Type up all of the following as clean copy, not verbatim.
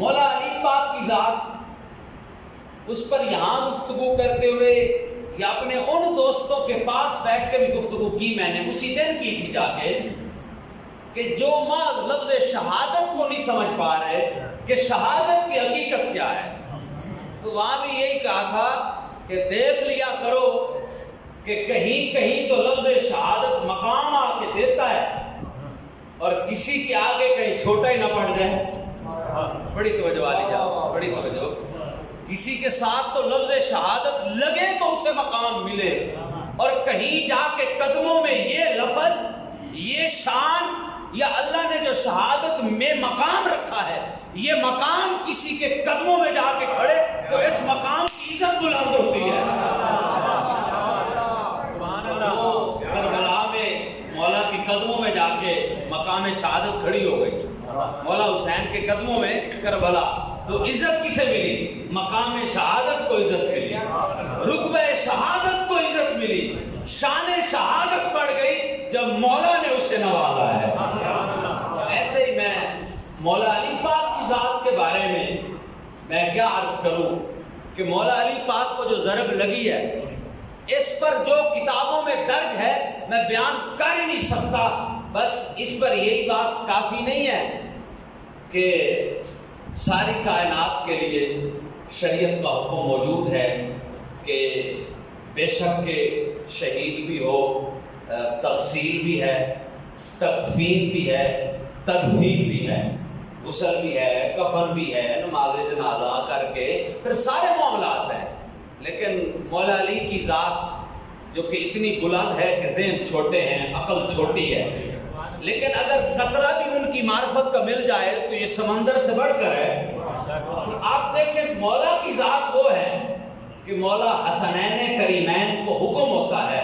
مولا علی پاک کی ذات، اس پر یہاں گفتگو کرتے ہوئے یا اپنے ان دوستوں کے پاس بیٹھ کے بھی گفتگو کی میں نے، اسی دن کی تھی جا کے، کہ جو محض لفظ شہادت کو نہیں سمجھ پا رہے کہ شہادت کی حقیقت کیا ہے، تو وہاں بھی یہی کہا تھا کہ دیکھ لیا کرو کہ کہیں کہیں تو لفظ شہادت مقام آ کے دیتا ہے اور کسی کے آگے کہیں چھوٹا ہی نہ پڑ جائے۔ بڑی توجہ والی جان، بڑی توجہ۔ کسی کے ساتھ تو لفظ شہادت لگے تو اسے مقام ملے، اور کہیں جا کے قدموں میں یہ لفظ، یہ شان، یا اللہ نے جو شہادت میں مقام رکھا ہے، یہ مقام کسی کے قدموں میں جا کے کھڑے تو اس مقام کی عزت بلند ہوتی ہے۔ سبحان اللہ۔ کربلا میں مولا کے قدموں میں جا کے مقام شہادت کھڑی ہو گئی، مولا حسین کے قدموں میں کربلا، تو عزت کسے ملی؟ مقام شہادت کو عزت ملی، رتبہ شہادت کو عزت ملی، شان شہادت بڑھ گئی جب مولا نے اسے نوازا ہے۔ ایسے ہی میں مولا علی پاک کی ذات کے بارے میں کیا عرض کروں کہ مولا علی پاک کو جو ضرب لگی ہے، اس پر جو کتابوں میں درج ہے میں بیان کر ہی نہیں سکتا۔ بس اس پر یہی بات کافی نہیں ہے کہ ساری کائنات کے لیے شریعت کا حکم موجود ہے کہ بے شک کہ شہید بھی ہو، تغسیل بھی ہے، تکفین بھی ہے، تدفین بھی ہے، غسل بھی ہے، کفن بھی ہے، نماز جنازہ کر کے پھر سارے معاملات ہیں۔ لیکن مولا علی کی ذات جو کہ اتنی بلند ہے کہ ذہن چھوٹے ہیں، عقل چھوٹی ہے، لیکن اگر قطرہ بھی ان کی معرفت کا مل جائے تو یہ سمندر سے بڑھ کر ہے۔ آپ دیکھیں مولا کی ذات وہ ہے کہ مولا حسنین کریمین کو حکم ہوتا ہے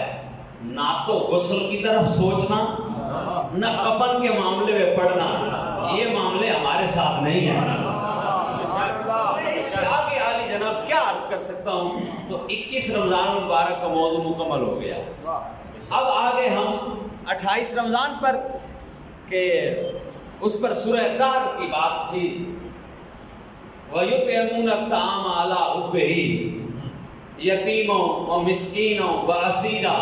نہ تو غسل کی طرف سوچنا، نہ کفن کے معاملے میں پڑھنا، یہ معاملے ہمارے ساتھ نہیں ہیں۔ اس سے آگے عالی جناب کیا عرض کر سکتا ہوں؟ تو 21 رمضان مبارک کا موضوع مکمل ہو گیا۔ اب آگے ہم 28 رمضان پر کہ اس پر سورہ دار کی بات تھی، وَيُطْعِمُونَ الطَّعَامَ عَلَىٰ حُبِّهِ یتیموں و مسکینوں و اسیرا۔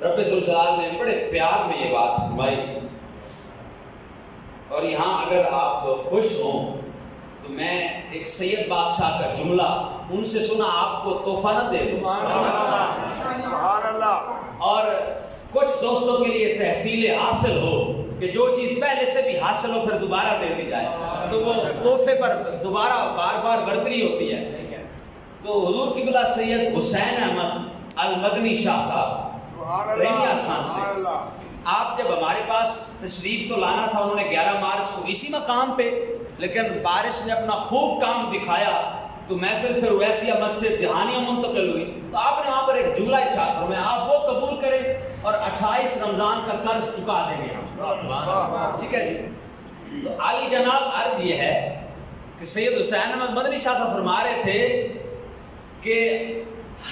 رب ذوالجلال نے بڑے پیار میں یہ بات فرمائی، اور یہاں اگر آپ خوش ہوں تو میں ایک سید بادشاہ کا جملہ ان سے سنا آپ کو تحفہ نہ دے دوں، اور کچھ دوستوں کے لیے تحصیل حاصل ہو کہ جو چیز پہلے سے بھی حاصل ہو پھر دوبارہ دے دی جائے، تو وہ تحفے پر دوبارہ بار بار برتری ہوتی ہے۔ تو حضور قبلہ سید حسین احمد المدنی شاہ صاحب رحیہ خان سے آپ جب ہمارے پاس تشریف تو لانا تھا، انہوں نے 11 مارچ کو اسی مقام پہ، لیکن بارش نے اپنا خوب کام دکھایا تو محفل پھر ویسیہ مسجد جہانیوں منتقل ہوئی، تو آپ نے وہاں پر ایک جملہ ارشاد فرمایا، آپ وہ قبول کریں اور 28 رمضان کا قرض چکا دیں گے ہم۔ ٹھیک ہے جی۔ تو عالی جناب عرض یہ ہے کہ سید حسین احمد مدنی شاہ صاحب فرما رہے تھے کہ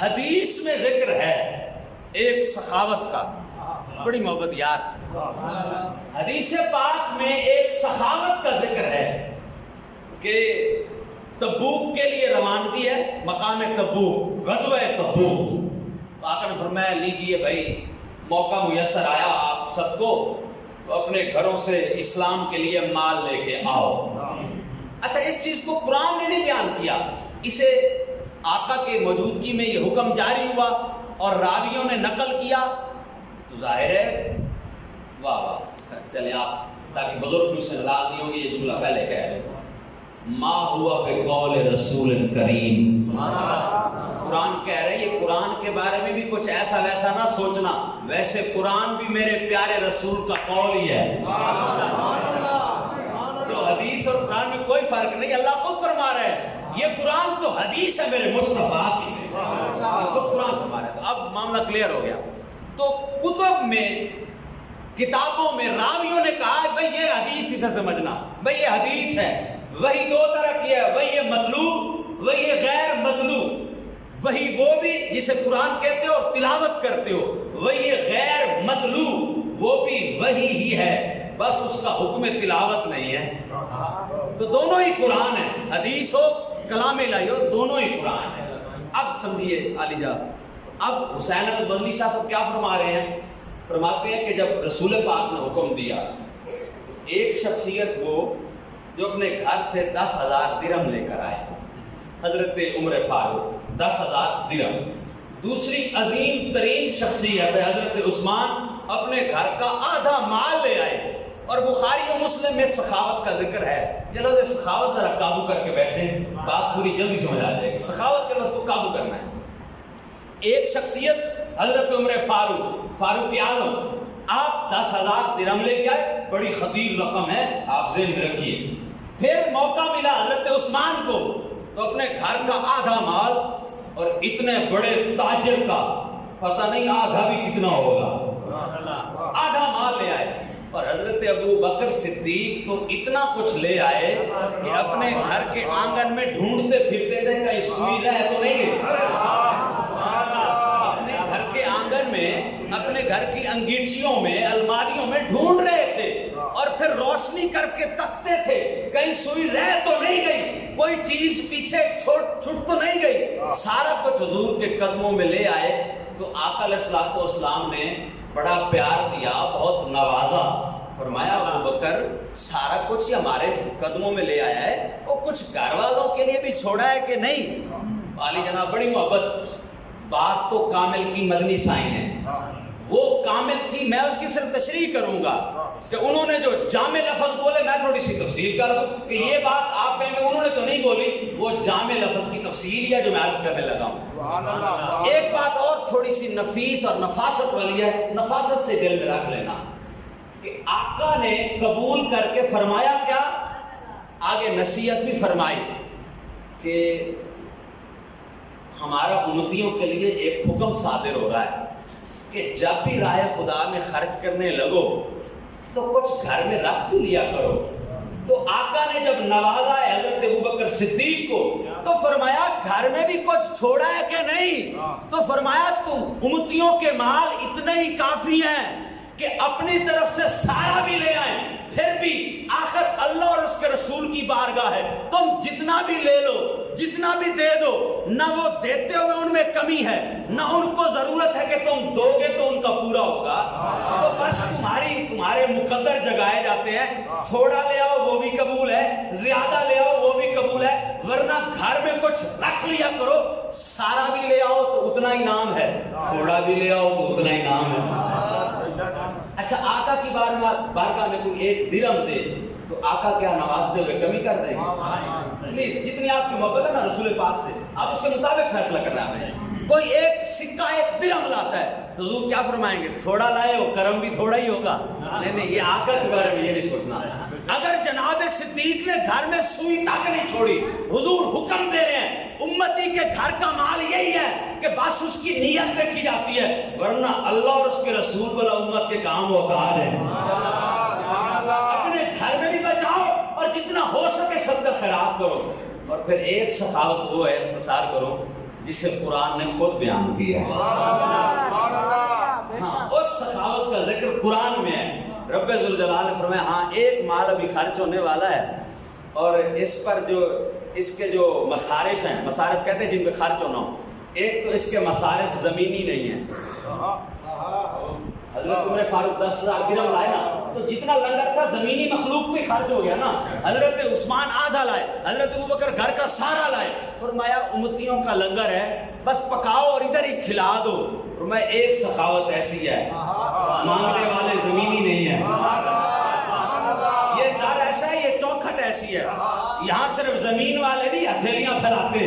حدیث میں ذکر ہے ایک سخاوت کا، بڑی محبت یار، حدیث پاک میں ایک سخاوت کا ذکر ہے کہ تبوک کے لیے روانگی ہے، مقام تبوک، غزوہ تبوک۔ آقا نے فرمایا لیجئے بھائی، موقع میسر آیا آپ سب کو، تو اپنے گھروں سے اسلام کے لیے مال لے کے آؤ۔ اچھا، اس چیز کو قرآن نے نہیں بیان کیا، اسے آقا کے موجودگی میں یہ حکم جاری ہوا اور راویوں نے نقل کیا، تو ظاہر ہے واہ واہ، چلے آپ تاکہ بزرگ سے ناراض نہیں ہوں گے، یہ جملہ پہلے کہہ رہے ما ہوا بقول رسول کریم۔ قرآن کہہ رہے یہ قرآن کے بارے میں بھی کچھ ایسا ویسا نہ سوچنا، ویسے قرآن بھی میرے پیارے رسول کا قول ہی ہے۔ تو حدیث اور قرآن میں کوئی فرق نہیں، اللہ خود فرما رہا ہے یہ قرآن تو حدیث ہے میرے مصطفیٰ کی، خود قرآن فرما رہا ہے۔ تو اب معاملہ کلیئر ہو گیا۔ تو کتب میں، کتابوں میں راویوں نے کہا بھائی یہ حدیث اسے سمجھنا، بھائی یہ حدیث ہے، وہی دو طرح کی ہے، وہی مطلوب، وہی غیر مطلوب، وہی وہ بھی جسے قرآن کہتے ہو اور تلاوت کرتے ہو، وہی غیر مطلوب وہ بھی وہی ہی ہے بس اس کا حکم تلاوت نہیں ہے. تو دونوں ہی قرآن ہے، حدیث ہو کلام الہی ہو، دونوں ہی قرآن ہے. اب سمجھیے علی جان، اب حسین احمد مدنی شاہ صاحب کیا فرما رہے ہیں؟ فرماتے ہیں کہ جب رسول پاک نے حکم دیا، ایک شخصیت وہ جو اپنے گھر سے 10,000 درہم لے کر آئے، حضرت عمر فاروق 10,000 درہم. دوسری عظیم ترین شخصیت ہے حضرت عثمان، اپنے گھر کا آدھا مال لے آئے. اور بخاری و مسلم میں سخاوت کا ذکر ہے. یہ لفظ سخاوت ذرا قابو کر کے بیٹھیں، بات پوری جلدی سمجھ آ جائے گی. سخاوت کے لفظ کو قابو کرنا ہے. ایک شخصیت حضرت عمر فاروق اعظم، آپ 10,000 درہم لے کے آئے، بڑی خطیر رقم ہے، آپ ذہن میں رکھیے. پھر موقع ملا حضرت عثمان کو، تو اپنے گھر کا آدھا مال اور اتنے بڑے تاجر کا پتہ نہیں آدھا بھی کتنا ہوگا، آدھا مال لے آئے. اور حضرت ابو بکر صدیق تو اتنا کچھ لے آئے کہ اپنے گھر کے آنگن میں ڈھونڈتے پھرتے تھے کہیں سوئی رہ تو نہیں گئی. اپنے گھر کے آنگن میں، اپنے گھر کی انگیٹھیوں میں، الماریوں میں ڈھونڈ رہے تھے، اور پھر روشنی کر کے تکتے تھے کہیں سوئی رہ تو نہیں گئی، کوئی چیز پیچھے چھوٹ تو نہیں گئی. سارا کچھ حضور کے قدموں میں لے آئے. تو آقا علیہ الصلوۃ والسلام نے بڑا پیار دیا، بہت نوازا. فرمایا ابو بکر سارا کچھ ہمارے قدموں میں لے آیا ہے، وہ کچھ گھر والوں کے لیے بھی چھوڑا ہے کہ نہیں؟ علی جناب بڑی محبت. بات تو کامل کی مدنی سائن ہے، وہ کامل تھی، میں اس کی صرف تشریح کروں گا کہ انہوں نے جو جامع لفظ بولے، میں تھوڑی سی تفصیل کر دوں کہ یہ بات آپ کہیں گے انہوں نے تو نہیں بولی، وہ جامع لفظ کی تفصیل ہے جو میں عرض کرنے لگا ہوں. ایک بات اور تھوڑی سی نفیس اور نفاست والی ہے، نفاست سے دل میں رکھ لینا کہ آقا نے قبول کر کے فرمایا کیا، آگے نصیحت بھی فرمائی کہ ہمارا امتیوں کے لیے ایک حکم صادر ہو رہا ہے کہ جب بھی راہ خدا میں خرچ کرنے لگو تو کچھ گھر میں رکھ بھی لیا کرو. تو آقا نے جب نوازا ہے حضرت ابوبکر صدیق کو، تو فرمایا گھر میں بھی کچھ چھوڑا ہے کہ نہیں؟ تو فرمایا تم امتیوں کے مال اتنے ہی کافی ہیں کہ اپنی طرف سے سارا بھی لے آئیں، پھر بھی آخر اللہ اور اس کے رسول کی بارگاہ ہے، تم جتنا بھی لے لو، جتنا بھی دے دو، نہ وہ دیتے ہوئے ان میں کمی ہے، نہ ان کو ضرورت ہے کہ تم دو گے تو ان کا پورا ہوگا. تو بس تمہارے مقدر جگائے جاتے ہیں، تھوڑا لے آؤ وہ بھی قبول ہے، زیادہ لے آؤ وہ بھی قبول ہے، ورنہ گھر میں کچھ رکھ لیا کرو. سارا بھی لے آؤ تو اتنا ہی نام ہے، تھوڑا بھی لے آؤ تو اتنا ہی نام ہے. اچھا آقا کی بارگاہ میں کوئی ایک درہم دے تو آقا کیا نوازتے ہوئے کمی کر دیں گے؟ جتنی آپ کی محبت ہے نا رسول پاک سے، آپ اس کے مطابق فیصلہ کرنا ہے. کوئی ایک سکہ ایک درہم لاتا ہے تو حضور کیا فرمائیں گے؟ تھوڑا لائے ہو کرم بھی تھوڑا ہی ہوگا. نہیں، یہ آقا کے بارے میں یہ نہیں سوچنا. اگر جناب صدیق نے گھر میں سوئی تک نہیں چھوڑی، حضور حکم دے رہے ہیں امتی کے گھر کا مال یہی ہے کہ بس اس کی نیت دیکھی جاتی ہے، ورنہ اللہ اور اس کے رسول والا امت کے کام وقار ہے. اپنے گھر میں بھی بچاؤ اور جتنا ہو سکے صدقہ خیرات کرو. اور پھر ایک سخاوت وہ ہے، اختصار کرو، جسے قرآن نے خود بیان کیا ہے. ہاں، اس سخاوت کا ذکر قرآن میں ہے. رب ذوالجلال نے فرمایا ہاں ایک مال ابھی خرچ ہونے والا ہے، اور اس پر جو اس کے جو مصارف ہیں، مصارف کہتے ہیں جن پہ خرچ ہونا ہو، ایک تو اس کے مصارف زمینی نہیں ہیں. حضرت عمر فاروق 10,000 درہم لائے نا، تو جتنا لنگر تھا زمینی مخلوق میں خرچ ہو گیا نا. حضرت عثمان آدھا لائے، حضرت ابوبکر گھر کا سارا لائے. فرمایا امتیوں کا لنگر ہے، بس پکاؤ اور ادھر ہی کھلا دو. فرمایا ایک سخاوت ایسی ہے، مانگنے والے زمینی نہیں ہیں. یہ در ایسا ہے، یہ چوکھٹ ایسی ہے، یہاں صرف زمین والے نہیں ہتھیلیاں پھیلاتے،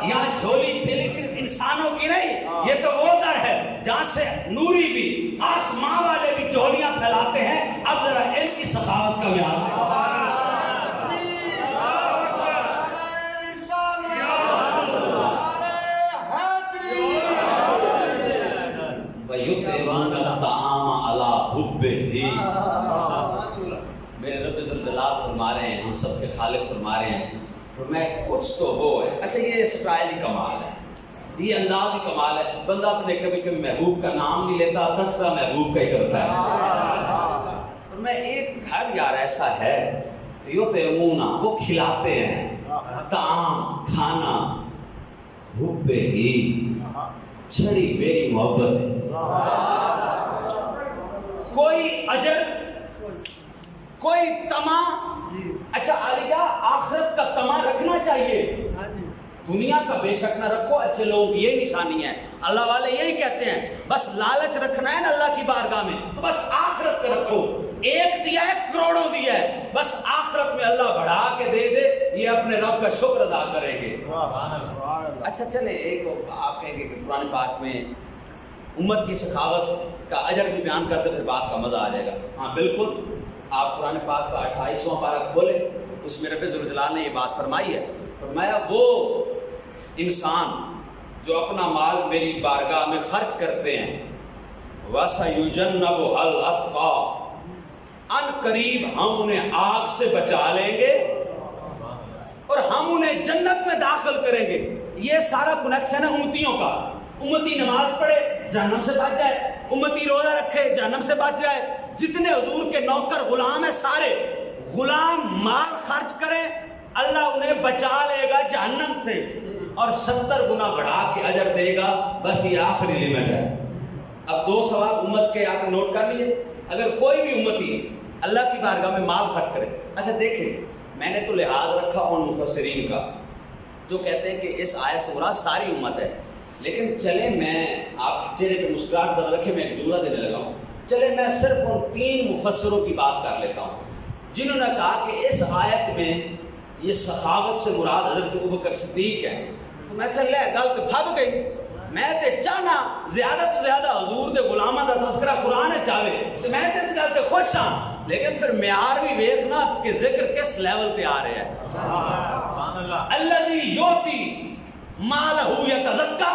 یہاں جھولی پھیلی صرف انسانوں کی نہیں، یہ تو وہ در ہے جہاں سے نوری بھی آسمان والے بھی جھولیاں پھیلاتے ہیں. اب ذرا ان کی سخاوت کا معیار دیکھو. میرے رب ذوالجلال فرما رہے ہیں، ہم سب کے خالق فرما رہے ہیں، میں کچھ تو وہ ہے. اچھا یہ اسٹائل ہی کمال ہے، یہ انداز ہی کمال ہے. بندہ اپنے کبھی کبھی محبوب کا نام نہیں لیتا، تذکرہ محبوب کا ہی کرتا ہے. میں ایک گھر یار ایسا ہے یطعمون وہ کھلاتے ہیں طعام کھانا حب ہی چھڑی میری محبت کوئی اجر کوئی طمع. اچھا عالیہ آخرت کا طمع رکھنا چاہیے, دنیا کا بے شک نہ رکھو. اچھے لوگ یہ نشانی ہے, اللہ والے یہی کہتے ہیں بس لالچ رکھنا ہے نا اللہ کی بارگاہ میں تو بس آخرت کا رکھو. ایک دیا ہے کروڑوں دیا ہے, بس آخرت میں اللہ بڑھا کے دے دے, یہ اپنے رب کا شکر ادا کریں گے. اچھا چلے ایک آپ کہیں گے کہ قرآن پاک میں امت کی سخاوت کا اجر بھی بیان کرتے پھر بات کا مزہ آ جائے گا. ہاں بالکل, آپ قرآن پاک کا 28واں پارہ کھولیں, اس میں رب ذوالجلال نے یہ بات فرمائی ہے. فرمایا وہ انسان جو اپنا مال میری بارگاہ میں خرچ کرتے ہیں وَسَيُجَنَّبُهَا الْأَتْقَى ان قریب ہم انہیں آگ سے بچا لیں گے اور ہم انہیں جنت میں داخل کریں گے. یہ سارا کنیکشن ہے امتیوں کا. امتی نماز پڑھے جہنم سے بچ جائے, امتی روزہ رکھے جہنم سے بچ جائے. جتنے حضور کے نوکر غلام ہیں سارے غلام مال خرچ کریں اللہ انہیں بچا لے گا جہنم سے اور 70 گنا بڑھا کے اجر دے گا. بس یہ آخری لیمٹ ہے. اب 2 سوال امت کے آپ نوٹ کر لیجیے. اگر کوئی بھی امتی اللہ کی بارگاہ میں مال خرچ کرے, اچھا دیکھیں میں نے تو لحاظ رکھا ان مفسرین کا جو کہتے ہیں کہ اس آیت سے مراد ساری امت ہے, لیکن چلے میں آپ چہرے پہ مسکراہٹ بدل رکھے میں ایک جملہ دینے لگا ہوں. چلے میں صرف ان 3 مفسروں کی بات کر لیتا ہوں جنہوں نے کہا کہ اس آیت میں یہ سخاوت سے مراد حضرت ابوبکر صدیق ہے. تو میں کہ لے گل تو پھب گئی, میں تے چاہنا زیادہ تو زیادہ حضور دے غلاماں دا تذکرہ قرآن چاہے تو میں تے اس گل تے خوش ہاں, لیکن پھر معیار بھی ویکھنا کہ ذکر کس لیول تے آ رہا ہے. سبحان اللہ. الذی یؤتی مالہ یتزکا,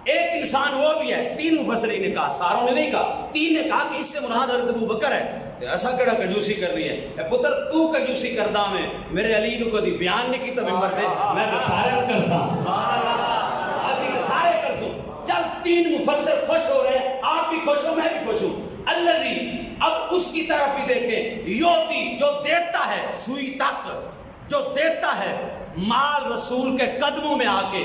ایک انسان وہ بھی ہے. 3 مفسرین نے کہا, ساروں نے نہیں کہا, 3 نے کہا کہ اس سے مراد حضرت ابوبکر ہے. تو ایسا کیڑا کنجوسی کرنی ہے اے پتر تو کنجوسی کردا میں میرے علی نو کدی بیان نہیں کیتا ممبر تے, میں تو سارے کرساں. سبحان اللہ, اسی کے سارے کرسوں. چل 3 مفسر خوش ہو رہے ہیں, آپ بھی خوش ہو میں بھی خوش ہوں. الذی, اب اس کی طرف بھی دیکھیں, یوتی جو دیتا ہے, سوئی تک جو دیتا ہے مال رسول کے قدموں میں آ کے,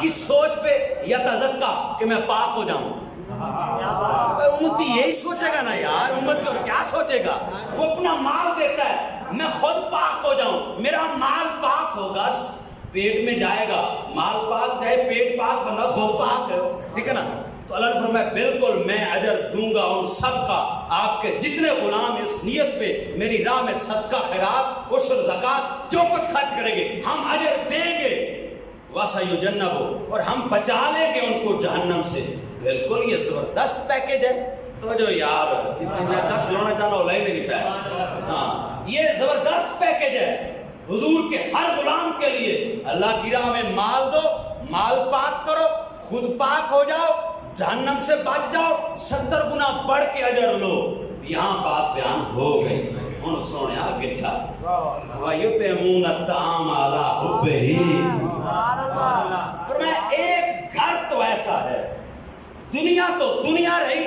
کس سوچ پہ یتزکا کہ میں پاک ہو جاؤں. امتی یہی سوچے گا نا یار, امت اور کیا سوچے گا. وہ اپنا مال دیتا ہے میں خود پاک ہو جاؤں, میرا مال پاک ہوگا پیٹ میں جائے گا, مال پاک جائے پیٹ پاک بندہ خود پاک ہے, ٹھیک ہے نا. تو اللہ نے فرمایا بالکل میں اجر دوں گا ان سب کا, آپ کے جتنے غلام اس نیت پہ میری راہ میں صدقہ خیرات عشر زکات جو کچھ خرچ کریں گے ہم اجر دیں گے. وَسَيُجَنَّبُ, اور ہم بچا لیں گے ان کو جہنم سے. بالکل یہ زبردست پیکیج ہے. تو جو یار میں 10 لانا چاہنا ہو لے نہیں پیش. ہاں یہ زبردست پیکیج ہے حضور کے ہر غلام کے لیے. اللہ کی راہ میں مال دو, مال پاک کرو, خود پاک ہو جاؤ, جہنم سے بچ جاؤ, 70 گنا بڑھ کے اجر لو. یہاں بات بیان ہو گئی. ہن سونے آگے چھا وَيُطْعِمُونَ الطَّعَامَ عَلَىٰ حُبِّهِ. سبحان اللہ. اور میں ایک گھر تو ایسا ہے, دنیا تو دنیا رہی,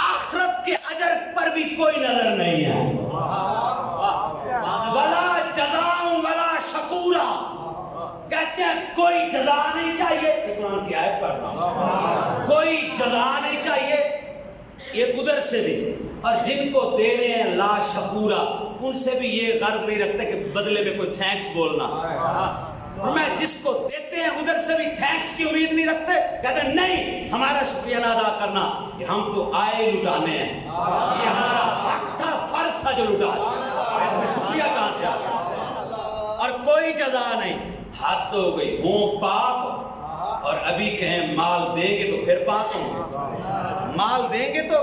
آخرت کے اجر پر بھی کوئی نظر نہیں ہے. وَلَا جَزَاءٌ وَلَا شَكُورًا, کہتے ہیں کوئی جزا نہیں چاہیے. قرآن کی آیت پڑھتا ہوں, کوئی جزا نہیں چاہیے. یہ ادھر سے بھی, اور جن کو دے رہے ہیں لا شکورا, ان سے بھی یہ غرض نہیں رکھتے کہ بدلے میں کوئی تھینکس بولنا. میں جس کو دیتے ہیں ادھر سے بھی تھینکس کی امید نہیں رکھتے, کہتے ہیں نہیں ہمارا شکریہ نہ ادا کرنا, کہ ہم تو آئے لٹانے ہیں, یہ ہمارا حق تھا فرض تھا جو لٹا, اس میں شکریہ کہاں سے آتا. اور کوئی جزا نہیں, حد ہو گئی, ہوں پاک. اور ابھی کہیں مال دیں گے تو پھر پاک ہوں, مال دیں گے تو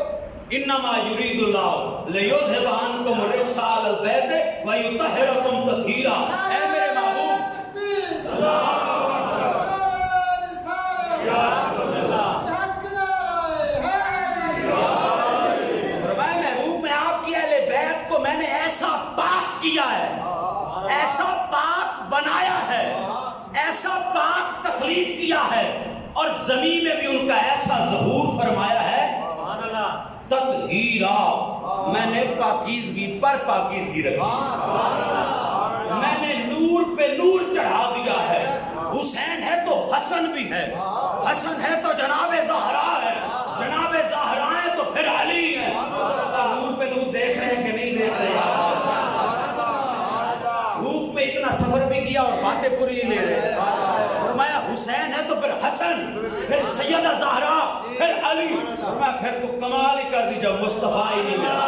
انما یرید اللہ لیذھب عنکم الرجس اہل البیت ویطہرکم تطہیرا. اے میرے محبوب فرمائے محبوب میں آپ کی اہل بیت کو میں نے ایسا پاک کیا ہے, ایسا پاک بنایا ہے, ایسا پاک تخلیق کیا ہے, اور زمین میں بھی ان کا ایسا ظہور فرمایا ہے تطہیرا, میں نے پاکیزگی پر پاکیزگی رکھی، میں نے نور پہ نور چڑھا دیا ہے۔ حسین ہے تو حسن بھی ہے، حسن ہے تو جناب زہرا ہے، جناب زہرا ہے تو پھر علی ہے۔ نور پہ نور دیکھ رہے ہیں کہ نہیں دیکھ رہے؟ دھوپ میں اتنا سفر بھی کیا اور باتیں پوری لے رہے۔ فرمایا حسین ہے تو پھر حسن، پھر سیدہ زہرا، پھر علی۔ فرمایا پھر تو کمال ہی کر دی جب مصطفیٰ ہی نہیں ملا۔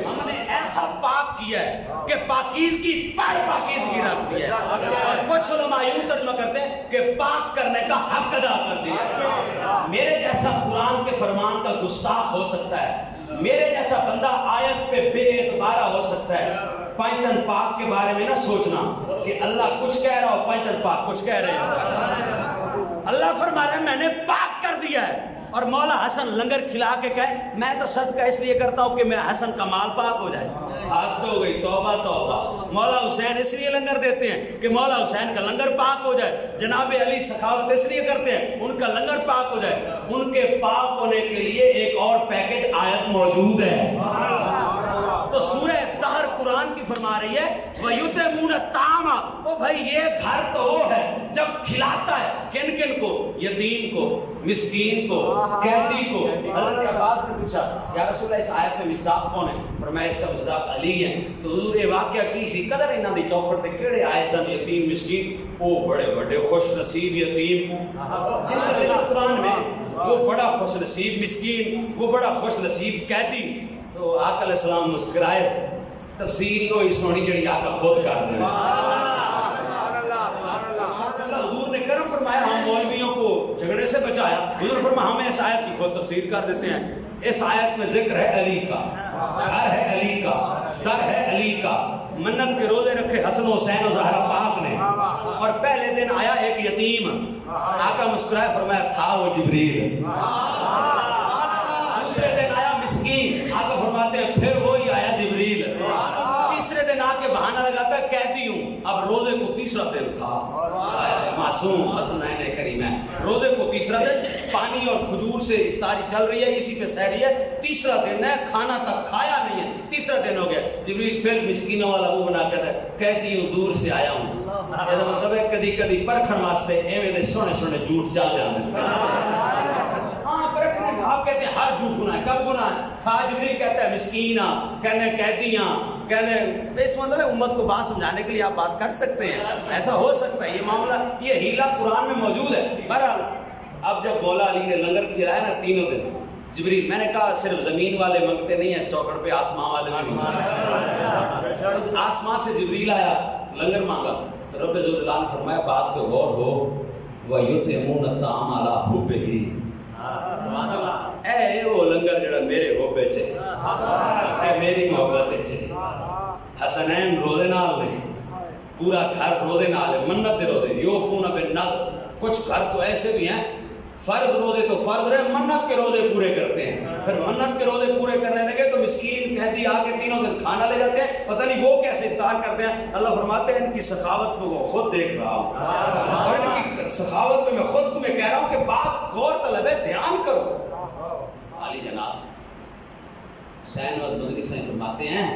ہم نے ایسا پاک کیا ہے کہ پاکیزگی پر پاکیزگی رکھ دی ہے، اور کچھ علماء یوں ترجمہ کرتے ہیں کہ پاک کرنے کا حق ادا کر دیا۔ میرے جیسا قرآن کے فرمان کا گستاخ ہو سکتا ہے، میرے جیسا بندہ آیت پہ بے اعتبارہ ہو سکتا ہے۔ پنجتن پاک کے بارے میں نہ سوچنا کہ اللہ کچھ کہہ رہا ہو پنجتن پاک کچھ کہہ رہے ہو۔ اللہ فرما رہا ہے میں نے پاک کر دیا ہے، اور مولا حسن لنگر کھلا کے کہے میں تو صدقہ اس لیے کرتا ہوں کہ میں حسن کا مال پاک ہو جائے۔ حد ہو گئی، توبہ توبہ۔ مولا حسین اس لیے لنگر دیتے ہیں کہ مولا حسین کا لنگر پاک ہو جائے۔ جناب علی سخاوت اس لیے کرتے ہیں ان کا لنگر پاک ہو جائے۔ ان کے پاک ہونے کے لیے ایک اور پیکج آیت موجود ہے۔ تو سورہ دہر قرآن کی فرما رہی ہے وَيُطْعِمُونَ الطَّعَامَ، او بھائی یہ گھر تو وہ ہے جب کھلاتا ہے کن کن کو؟ یتیم کو، مسکین کو، قیدی کو۔ حضرت عباس نے پوچھا یا رسول اللہ اس آیت میں مصداق کون ہے؟ فرمایا اس کا مصداق علی ہے۔ تو حضور یہ واقعہ کی سی قدر انہاں دی چوکھٹ تے کیڑے آئے سن یتیم مسکین، او بڑے بڑے خوش نصیب یتیم قرآن میں، وہ بڑا خوش نصیب مسکین، وہ بڑا خوش نصیب قیدی۔ تو آقا علیہ السلام مسکرائے، تفسیر ہی ہوئی سونی جڑی آقا خود کر دیں۔ حضور نے کرم فرمایا ہم مولویوں کو جھگڑے سے بچایا۔ حضور فرمایا ہمیں اس آیت کی خود تفسیر کر دیتے ہیں۔ اس آیت میں ذکر ہے علی کا، گھر ہے علی کا، در ہے علی کا، منت کے روزے رکھے حسن حسین و زہرا پاک نے، اور پہلے دن آیا ایک یتیم، آقا مسکرائے فرمایا تھا وہ جبریل۔ دوسرے دن آیا مسکین، آقا فرماتے ہیں پھر وہی آیا جبریل۔ تیسرے دن آ کے بہانہ لگاتا ہے قیدی ہوں۔ اب روزے کو تیسرا دن تھا، معصوم حسنین کریم ہے، روزے کو تیسرا دن، پانی اور کھجور سے افطاری چل رہی ہے، اسی پہ سحری ہے، تیسرا دن ہے، کھانا تک کھایا نہیں ہے، تیسرا دن ہو گیا۔ جبریل پھر مسکینوں والا منہ بنا کہتا ہے قیدی ہوں دور سے آیا ہوں۔ یہ مطلب ہے کدی کدی پرکھن واسطے ایویں دے سونے سونے جھوٹ چل جاندے۔ آپ کہتے ہیں ہر جھوٹ گناہ ہے، کب گناہ ہے؟ جبریل کہتا ہے مسکینہ، کہتے ہیں قیدیاں، کہتے ہیں اس مطلب ہے امت کو بات سمجھانے کے لیے آپ بات کر سکتے ہیں، ایسا ہو سکتا ہے، یہ معاملہ یہ ہیلا قرآن میں موجود ہے۔ بہرحال اب جب مولا علی نے لنگر کھلایا نا تینوں دن، جبریل، میں نے کہا صرف زمین والے منگتے نہیں ہیں چوکھٹ پہ، آسمان والے بھی منگتے۔ آسمان سے جبریل آیا، لنگر مانگا، رب ذوالجلال نے فرمایا بات پہ غور ہو، وَيُطْعِمُونَ الطَّعَامَ عَلَىٰ حُبِّهِ، اے وہ لنگر جڑا میرے حب چے، اے میری محبت چے۔ حسنین روزے نال نے، پورا گھر روزے نال ہے، منت دے روزے، یوفون بالنذر۔ کچھ گھر تو ایسے بھی ہیں فرض روزے تو فرض رہے، منت کے روزے پورے کرتے ہیں، پھر منت کے روزے پورے کرنے لگے تو مسکین قیدی آ کے تینوں دن کھانا لے جاتے ہیں، پتہ نہیں وہ کیسے افطار کرتے ہیں۔ اللہ فرماتے ہیں ان کی سخاوت کو وہ خود دیکھ رہا ہوں، اور ان کی سخاوت پہ میں خود تمہیں کہہ رہا ہوں کہ بات غور طلب ہے، دھیان کرو۔ علی جناب حسین و مدنی سے فرماتے ہیں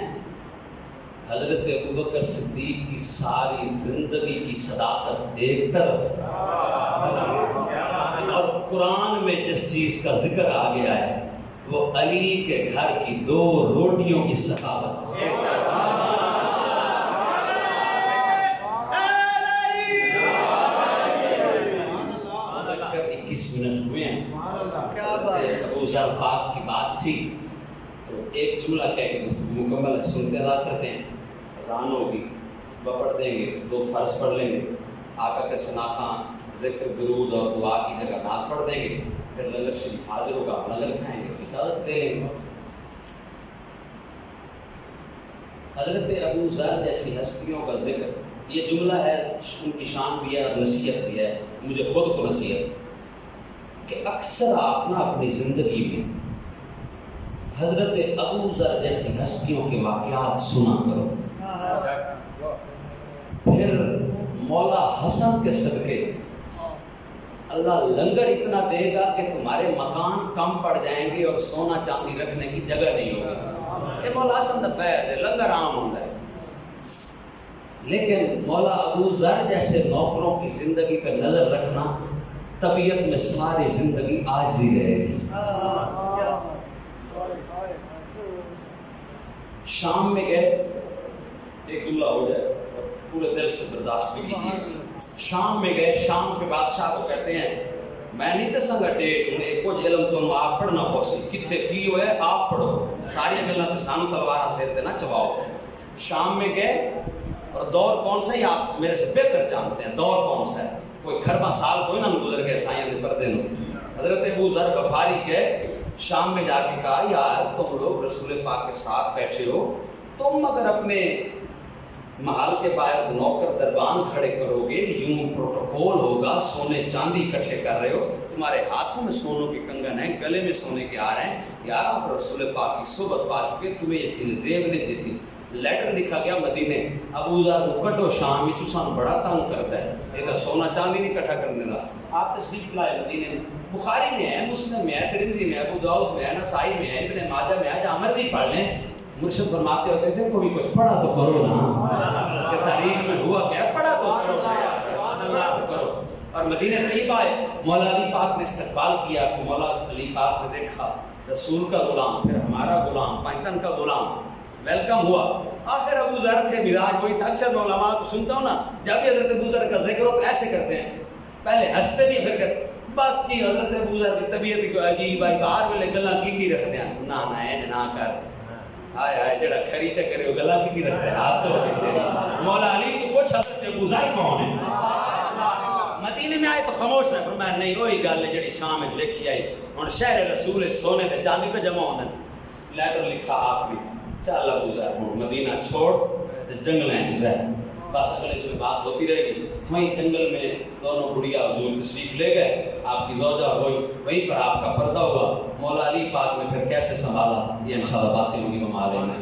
حضرت ابوبکر صدیق کی ساری زندگی کی صداقت ایک طرف، اور قرآن میں جس چیز کا ذکر آ گیا ہے وہ علی کے گھر کی 2 روٹیوں کی سخاوت۔ 21 منٹ ہوئے ہیں، ابو ذر پاک کی بات تھی تو ایک جملہ کہہ کے مکمل سنتے ادا کرتے ہیں۔ اذان ہوگی پڑھ دیں گے، 2 فرض پڑھ لیں گے، آقا کے ثناخواں ذکر درود اور دعا کی جگہ نعت پڑھ دیں گے، پھر لنگر شریف حاضر ہوگا، لنگر کھائیں گے، اجازت دے لیں گے۔ حضرت ابو ذر جیسی ہستیوں کا ذکر، یہ جملہ ہے ان کی شان بھی ہے اور نصیحت بھی ہے، مجھے خود کو نصیحت کہ اکثر آپ نا اپنی زندگی میں حضرت ابو ذر جیسی ہستیوں کے واقعات سنا کرو، پھر مولا حسن کے صدقے اللہ لنگر اتنا دے گا کہ تمہارے مکان کم پڑ جائیں گے اور سونا چاندی رکھنے کی جگہ نہیں ہوگی. یہ مولا حسن دا فیض ہے، لنگر عام ہوتا ہے. لیکن مولا ابو ذر جیسے نوکروں کی زندگی پہ نظر رکھنا، طبیعت میں ساری زندگی عاجزی رہے گی. شام میں گئے، ایک جملہ ہو جائے پورے دل سے برداشت بھی کیجیے. شام میں گئے، شام کے بادشاہ کو کہتے ہیں میں نہیں دساں گا ڈیٹ، انہیں کچھ علم تو آپ پڑھنا پوسی کتنے کی ہوئے آپ پڑھو، ساری گلاں تے سانو تلوارا سر تے نہ چواؤ. شام میں گئے، اور دور کون سا ہے آپ میرے سے بہتر جانتے ہیں، دور کون سا ہے، کوئی کھربا سال کوئی نہ گزر گئے سائیاں دے پردے نو. حضرت ابو ذر غفاری گئے، شام میں جا کے کہا یار تم لوگ رسول پاک کے ساتھ بیٹھے ہو، تم اگر اپنے محل کے باہر نوکر دربان کھڑے کرو گے، یوں پروٹوکول ہوگا، سونے چاندی اکٹھے کر رہے ہو، تمہارے ہاتھوں میں سونوں کے کنگن ہیں، گلے میں سونے کے ہار ہیں، یار آپ رسول پاک کی صحبت پا چکے، تمہیں یہ چیز زیب نہیں دیتی. لیٹر لکھا گیا مدینے، ابو ذر کو کٹو شام میں سانو بڑا تنگ کرتا ہے، یہ تو سونا چاندی نہیں کٹھا کرنے دا. آپ تشریف لائے مدینے میں، بخاری میں ہے، مسلم میں ہے، ترمذی میں ہے، ابو داؤد میں ہے، نسائی میں ہے، ابن ماجہ میں ہے، جہاں مرضی پڑھ لیں. مرشد فرماتے ہوتے تھے کوئی کچھ پڑھا تو کرو نا، کہ تاریخ میں ہوا کیا پڑھا تو کرو. اور مدینہ طیبہ ہے، مولا علی پاک نے استقبال کیا کہ مولا علی پاک نے دیکھا رسول کا غلام، پھر ہمارا غلام، پنجتن کا غلام، ویلکم ہوا. آخر ابو ذر سے مزاج وہی تھا. اکثر میں علماء کو سنتا ہوں نا، جب بھی حضرت ابو ذر کا ذکر ہو تو ایسے کرتے ہیں، پہلے ہنستے بھی پھر کرتے بس جی حضرت ابو ذر کی طبیعت کو عجیب آئی، باہر ویلے گلاں کیتی رکھتے ہیں، نہ نہ کر ہائے ہائے جڑا کھری چکرے ہو گلاں کیتی رکھتے ہیں ہاتھ تو مولا علی تو کچھ حضرت ابو ذر کون ہے. مدینے میں آئے تو خاموش نہ فرمایا نہیں وہی گل ہے جڑی شام میں لکھی آئی، ہن شہر رسول سونے تے چاندی پہ جمع ہوندے. لیٹر لکھا آخری، چل ابو ذر ہن مدینہ چھوڑ تے جنگلاں وچ رہ، بس اگلے دن بات ہوتی رہے گی. وہیں جنگل میں دونوں بڑھیا حضور تشریف لے گئے، آپ کی زوجہ ہوئی، وہیں پر آپ کا پردہ ہوا. مولا علی پاک نے پھر کیسے سنبھالا، یہ انشاءاللہ باتیں ہوں گی ہمارے میں.